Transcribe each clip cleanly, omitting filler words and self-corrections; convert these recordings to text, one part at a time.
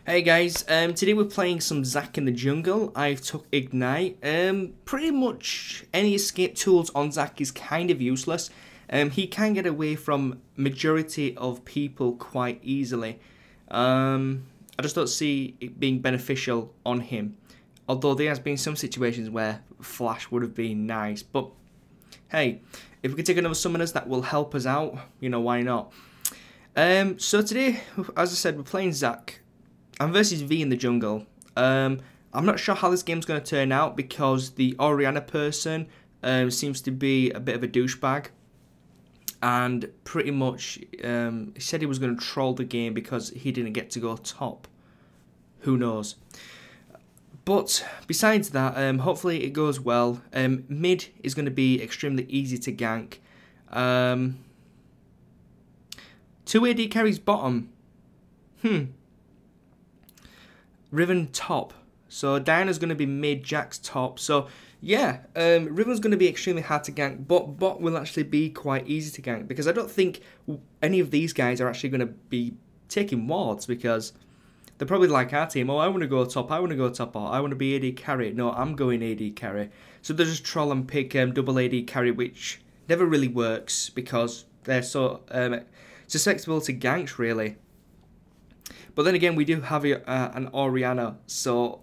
Hey guys, today we're playing some Z.A.C in the jungle. I've took Ignite. Pretty much any escape tools on Z.A.C is kind of useless. He can get away from majority of people quite easily. I just don't see it being beneficial on him. Although there has been some situations where Flash would have been nice. But hey, if we can take another summoners that will help us out, you know, why not? So today, as I said, we're playing Z.A.C. I'm versus V in the jungle. I'm not sure how this game's going to turn out because the Orianna person seems to be a bit of a douchebag. And pretty much he said he was going to troll the game because he didn't get to go top. Who knows? But besides that, hopefully it goes well. Mid is going to be extremely easy to gank. 2 AD carries bottom. Riven top. So Diana's going to be mid, Jack's top. So yeah, Riven's going to be extremely hard to gank, but bot will actually be quite easy to gank because I don't think any of these guys are actually going to be taking wards because they're probably like our team. Oh, I want to go top, I want to go top, or I want to be AD carry. No, I'm going AD carry. So they just troll and pick double AD carry, which never really works because they're so susceptible to ganks really. But then again, we do have an Orianna, so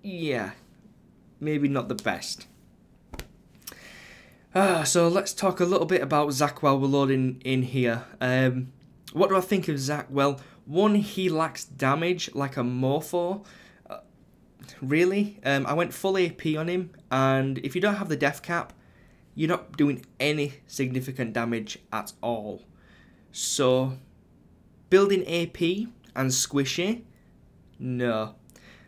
yeah, maybe not the best. So let's talk a little bit about Z.A.C while we're loading in here. What do I think of Z.A.C? Well, one, he lacks damage like a Morpho. Really? I went full AP on him, and if you don't have the death cap, you're not doing any significant damage at all. So, building AP and squishy, no.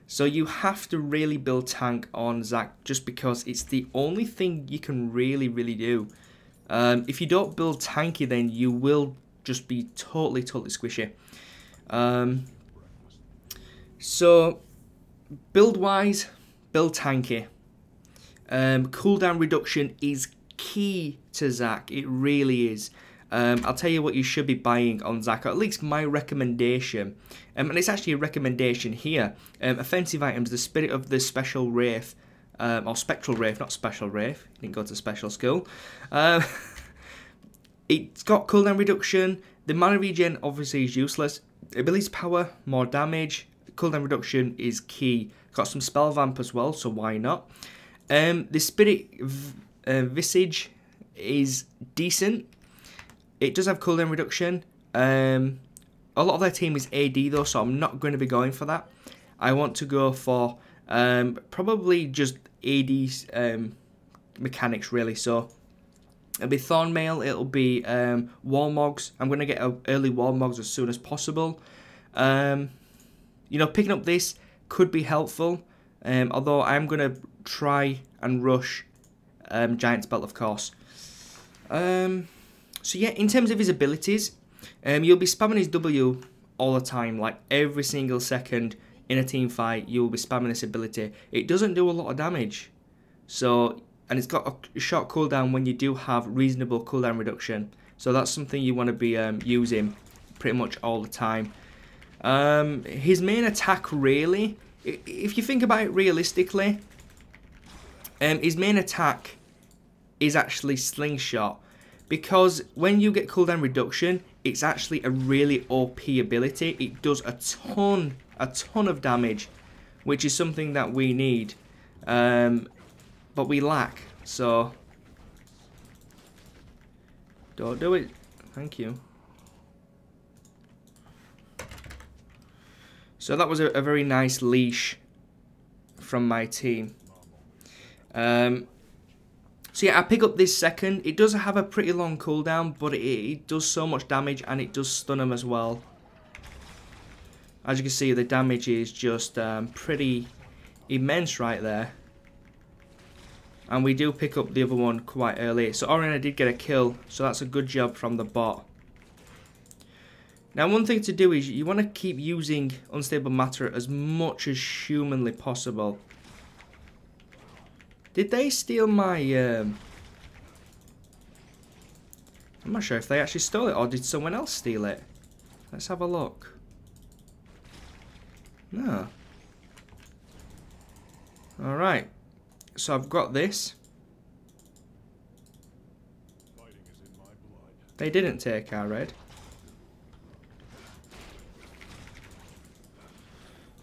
So you have to really build tank on Z.A.C just because it's the only thing you can really do. If you don't build tanky, then you will just be totally squishy. So build wise, build tanky. Cooldown reduction is key to Z.A.C. It really is. I'll tell you what you should be buying on Z.A.C, or at least my recommendation. And it's actually a recommendation here. Offensive items, the Spirit of the Special Wraith, or Spectral Wraith, not Special Wraith. Didn't go to special school. It's got cooldown reduction. The mana regen obviously is useless. Abilities power, more damage. Cooldown reduction is key. Got some spell vamp as well, so why not? The Spirit Visage is decent. It does have cooldown reduction. A lot of their team is AD though, so I'm not going to be going for that. I want to go for probably just AD mechanics really. So it'll be Thornmail, it'll be Warmogs. I'm going to get early Warmogs as soon as possible. You know, picking up this could be helpful. Although I'm going to try and rush Giant's Belt, of course. So yeah, in terms of his abilities, you'll be spamming his W all the time, like every single second in a team fight, you'll be spamming this ability. It doesn't do a lot of damage, so, and it's got a short cooldown when you do have reasonable cooldown reduction, so that's something you want to be using pretty much all the time. His main attack really, if you think about it realistically, his main attack is actually Slingshot. Because when you get cooldown reduction, it's actually a really OP ability. It does a ton of damage, which is something that we need, but we lack. So don't do it. Thank you. So that was a very nice leash from my team. So yeah, I pick up this second. It does have a pretty long cooldown, but it does so much damage and it does stun him as well. As you can see, the damage is just pretty immense right there. And we do pick up the other one quite early. So Orianna did get a kill, so that's a good job from the bot. Now one thing to do is you want to keep using Unstable Matter as much as humanly possible. Did they steal my... I'm not sure if they actually stole it or did someone else steal it. Let's have a look. No. Alright. So I've got this. They didn't take our red.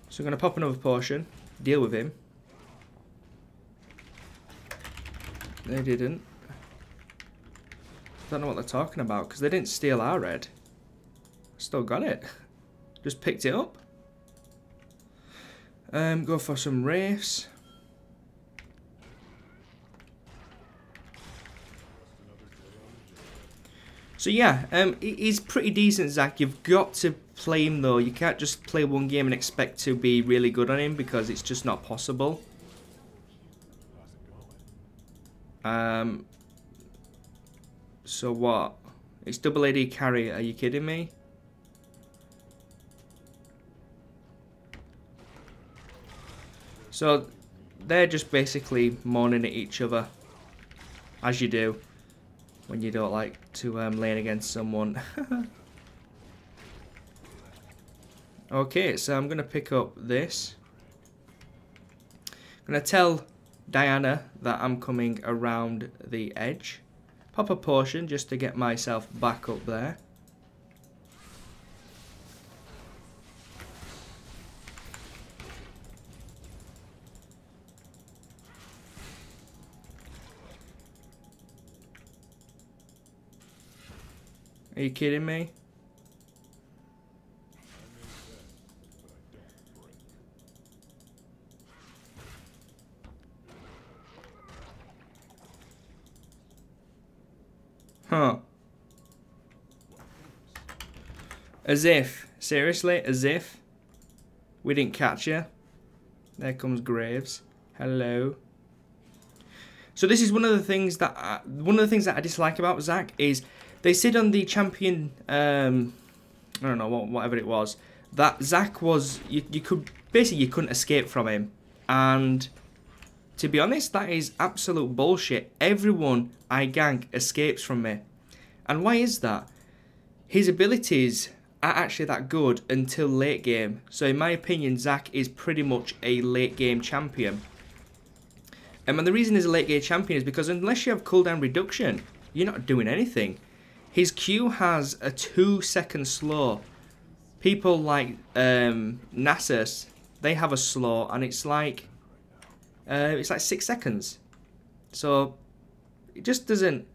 So I'm going to pop another potion. Deal with him. They didn't. Don't know what they're talking about because they didn't steal our red. Still got it. Just picked it up. Go for some wraiths. So yeah, he's pretty decent, Z.A.C. You've got to play him though. You can't just play one game and expect to be really good on him because it's just not possible. So what? It's double AD carry. Are you kidding me? So they're just basically moaning at each other, as you do when you don't like to lane against someone. Okay, so I'm gonna pick up this. I'm gonna tell Diana that I'm coming around the edge. Pop a potion just to get myself back up there. Are you kidding me? Huh. As if. Seriously? As if. We didn't catch you. There comes Graves. Hello. So this is one of the things that I dislike about Z.A.C. is they said on the champion I don't know whatever it was that Z.A.C. was you could basically you couldn't escape from him, and to be honest that is absolute bullshit. Everyone I gank escapes from me. And why is that? His abilities are actually that good until late game. So in my opinion Z.A.C. is pretty much a late game champion. And the reason he's a late game champion is because unless you have cooldown reduction, you're not doing anything. His Q has a 2-second slow. People like Nasus, they have a slow and it's like 6 seconds. So it just doesn't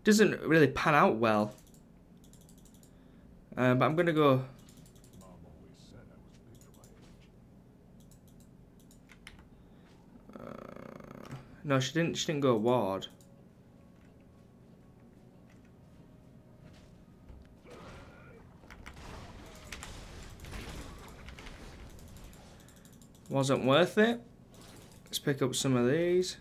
really pan out well. But I'm gonna go. No, she didn't go ward. Wasn't worth it. Let's pick up some of these.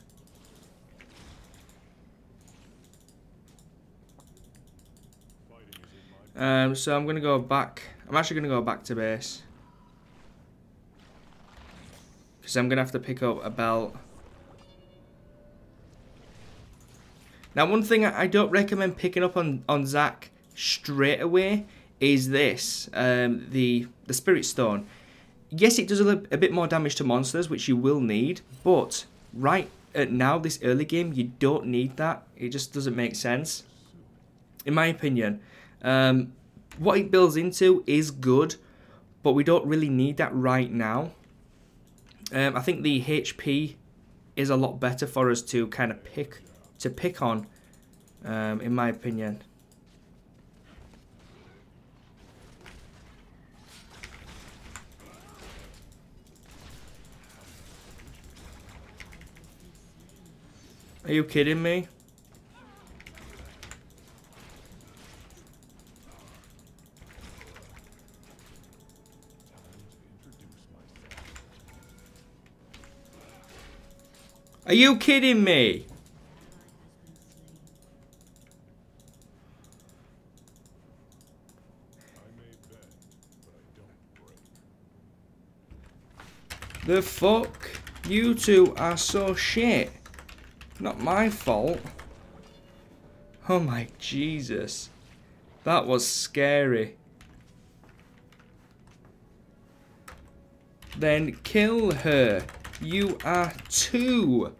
So I'm gonna go back. I'm actually gonna go back to base because I'm gonna have to pick up a belt. Now, one thing I don't recommend picking up on Z.A.C. straight away is this, the Spirit Stone. Yes, it does a bit more damage to monsters, which you will need, but right now, this early game, you don't need that. It just doesn't make sense, in my opinion. What it builds into is good, but we don't really need that right now. I think the HP is a lot better for us to kind of pick on, in my opinion. Are you kidding me? Are you kidding me? The fuck? You two are so shit. Not my fault. Oh my Jesus. That was scary. Then kill her. You are 2.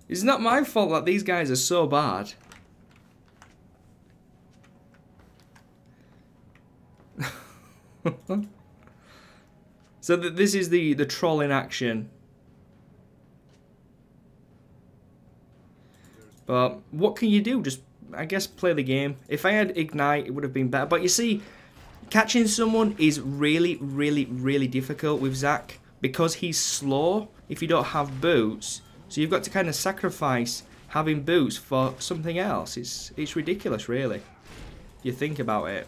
It's not my fault that these guys are so bad. So this is the troll in action. But what can you do? Just, I guess, play the game. If I had Ignite, it would have been better. But you see, catching someone is really, really, really difficult with Z.A.C. because he's slow if you don't have boots. So you've got to kind of sacrifice having boots for something else. It's ridiculous, really, if you think about it.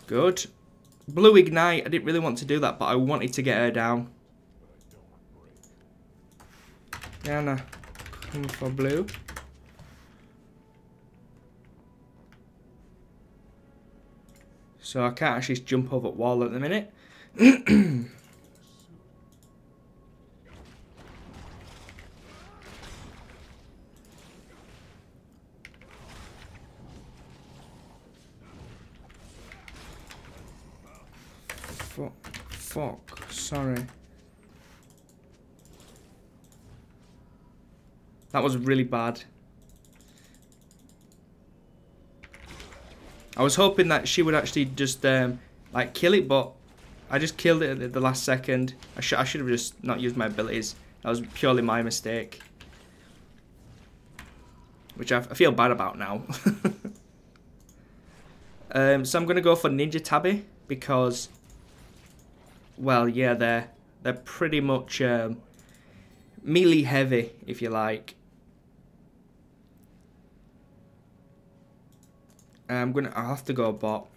Good. Blue Ignite. I didn't really want to do that, but I wanted to get her down. Yana, come for blue. So I can't actually jump over the wall at the minute. Fuck, sorry. That was really bad. I was hoping that she would actually just like kill it, but I just killed it at the last second. I should have just not used my abilities. That was purely my mistake, which I feel bad about now. So I'm gonna go for Ninja Tabby because, well, yeah, they're pretty much melee heavy, if you like. I'll have to go bot.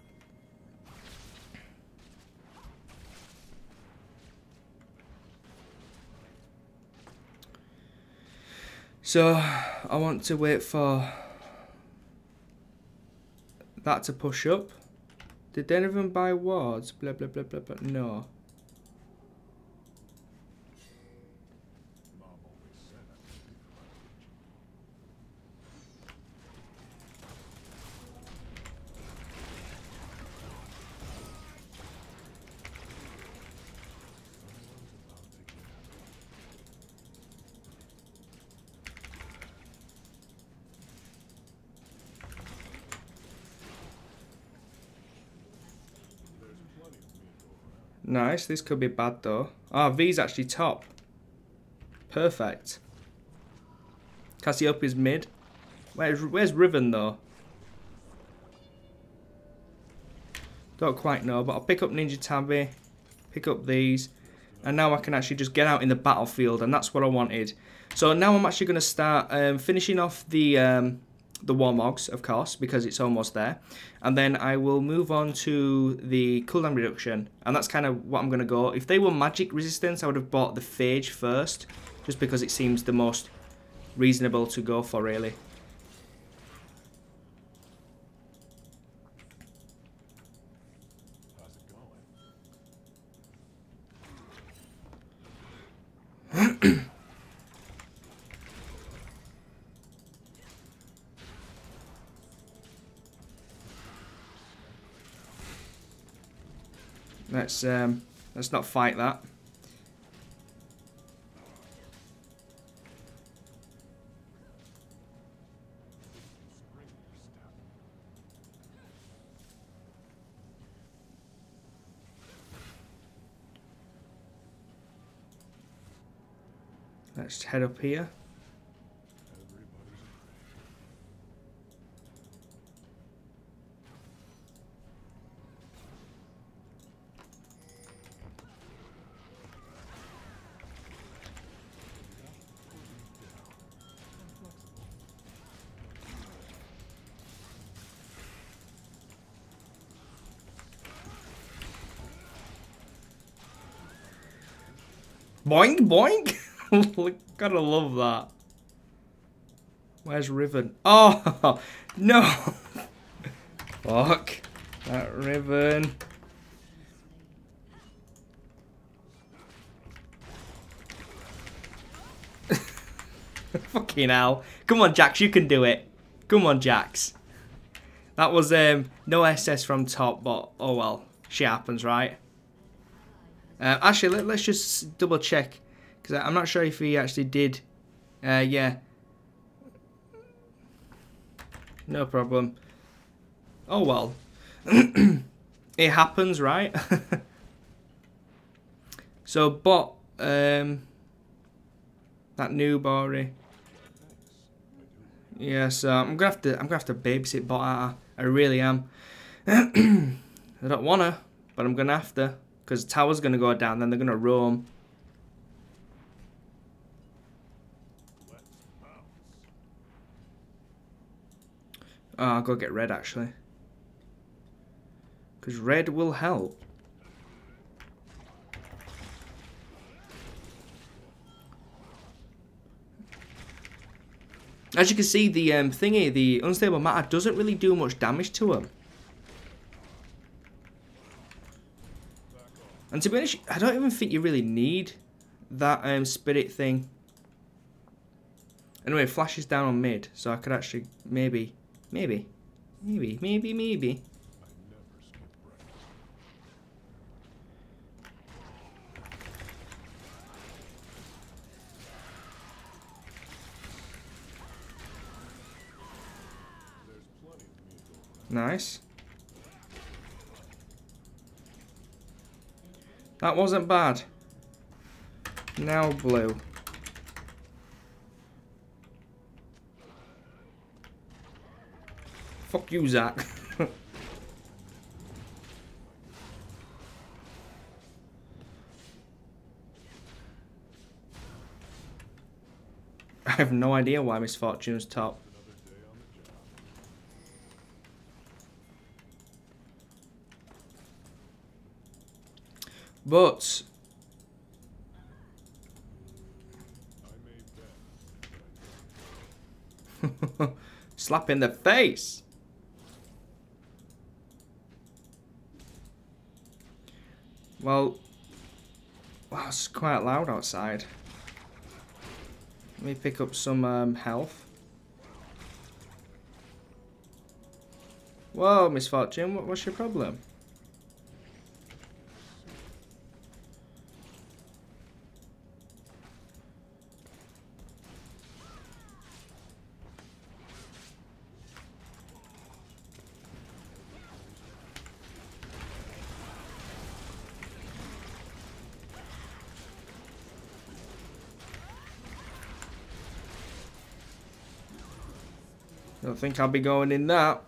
So I want to wait for that to push up. Did any of them buy wards? Blah blah blah blah blah. No. Nice, this could be bad though. Ah, V's actually top. Perfect. Cassiopeia's mid. Where's Riven though? Don't quite know, but I'll pick up Ninja Tabby, pick up these, and now I can actually just get out in the battlefield, and that's what I wanted. So now I'm actually going to start finishing off the Warmogs, of course, because it's almost there. And then I will move on to the cooldown reduction. And that's kind of what I'm going to go. If they were magic resistance, I would have bought the Phage first, just because it seems the most reasonable to go for, really. Let's not fight that. Let's head up here. Boink, boink. Gotta love that. Where's Riven? Oh, no. Fuck. That Riven. Fucking hell. Come on, Jax, you can do it. Come on, Jax. That was no SS from top, but oh well. Shit happens, right? Actually, let's just double check. Because I'm not sure if he actually did. Yeah. No problem. Oh well. It happens, right? So, bot, that new Bori. Yeah, so I'm gonna have to babysit bot. I really am. I don't wanna, but I'm gonna have to, because tower's gonna go down, then they're gonna roam. Oh, I'll go get red actually, because red will help. As you can see, the thingy, the unstable matter, doesn't really do much damage to him. And to be honest, I don't even think you really need that spirit thing. Anyway, flash is down on mid, so I could actually maybe. Nice. That wasn't bad. Now blue. Fuck you, Zach. I have no idea why Misfortune's top. But slap in the face. Well, wow, it's quite loud outside. Let me pick up some health. Whoa, Misfortune, what's your problem? Don't think I'll be going in that.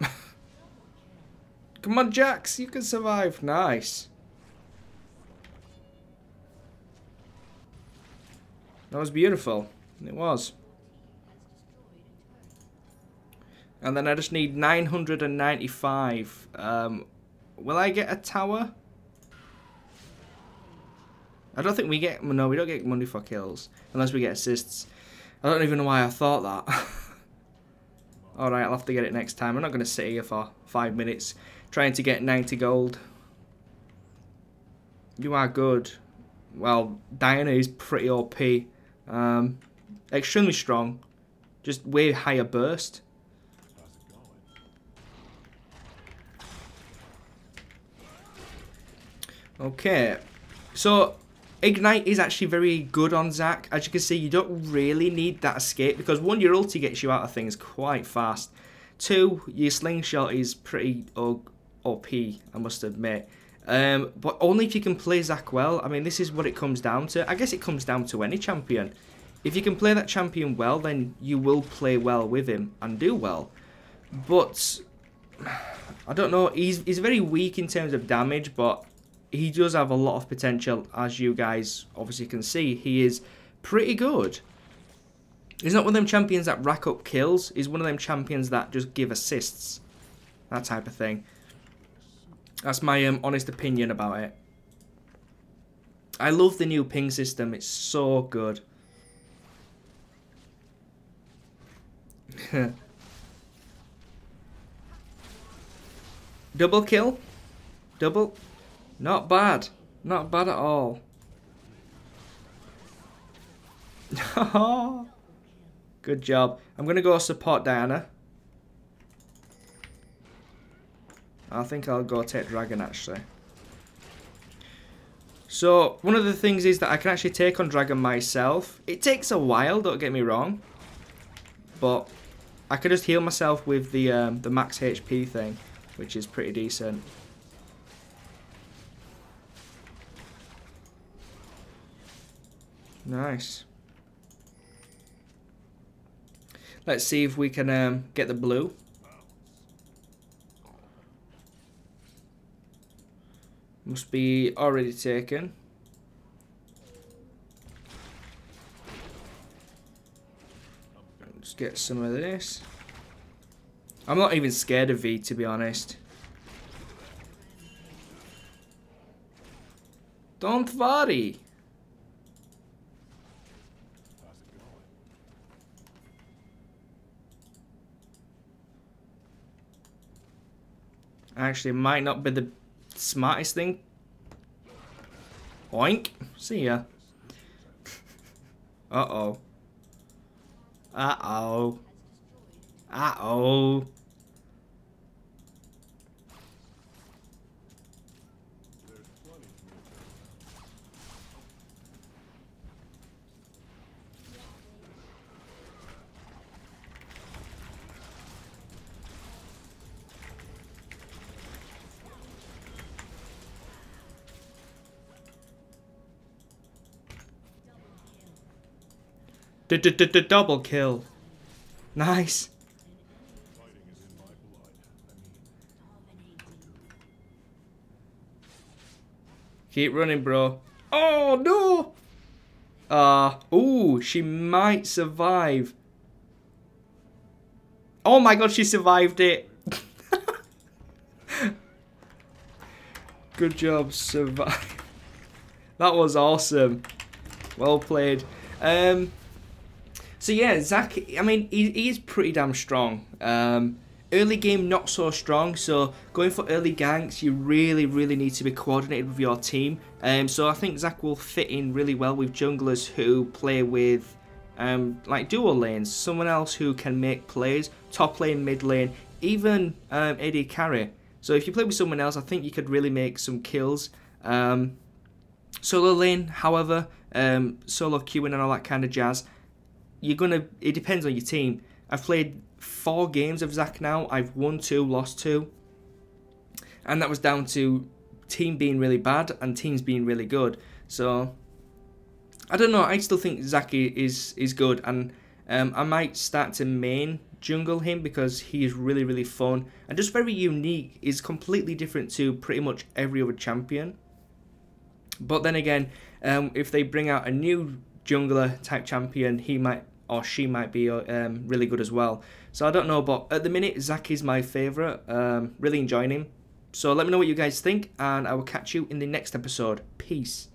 Come on, Jax, you can survive. Nice. That was beautiful. It was. And then I just need 995. Will I get a tower? I don't think we get... No, we don't get money for kills. Unless we get assists. I don't even know why I thought that. Alright, I'll have to get it next time. I'm not going to sit here for 5 minutes trying to get 90 gold. You are good. Well, Diana is pretty OP. Extremely strong. Just way higher burst. Okay. So, Ignite is actually very good on Z.A.C. As you can see, you don't really need that escape because 1, your ulti gets you out of things quite fast. 2, your slingshot is pretty OP, I must admit. But only if you can play Z.A.C. well. I mean, this is what it comes down to. I guess it comes down to any champion. If you can play that champion well, then you will play well with him and do well. But, I don't know, he's very weak in terms of damage, but he does have a lot of potential, as you guys obviously can see. He is pretty good. He's not one of them champions that rack up kills. He's one of them champions that just give assists. That type of thing. That's my honest opinion about it. I love the new ping system. It's so good. Double kill? Double? Not bad. Not bad at all. Good job. I'm going to go support Diana. I think I'll go take Dragon, actually. So, one of the things is that I can actually take on Dragon myself. It takes a while, don't get me wrong. But I can just heal myself with the max HP thing, which is pretty decent. Nice. Let's see if we can get the blue. Must be already taken. Let's get some of this. I'm not even scared of V, to be honest. Don't worry. Actually, it might not be the smartest thing. Oink. See ya. Uh-oh. Uh-oh. Uh-oh. Double kill. Nice. Keep running, bro. Oh, no. Ooh, she might survive. Oh my god, she survived it. Good job, survive. That was awesome. Well played. So yeah, Z.A.C, I mean, he is pretty damn strong. Early game, not so strong, so going for early ganks, you really need to be coordinated with your team. So I think Z.A.C will fit in really well with junglers who play with like dual lanes, someone else who can make plays, top lane, mid lane, even AD carry. So if you play with someone else, I think you could really make some kills. Solo lane, however, solo queuing and all that kind of jazz, it depends on your team. I've played 4 games of Z.A.C now. I've won 2, lost 2. And that was down to team being really bad and teams being really good. So, I don't know. I still think Z.A.C is good. And I might start to main jungle him because he is really fun. And just very unique. He's completely different to pretty much every other champion. But then again, if they bring out a new jungler type champion, he might or she might be really good as well. So I don't know, but at the minute, Z.A.C is my favourite. Really enjoying him. So let me know what you guys think, and I will catch you in the next episode. Peace.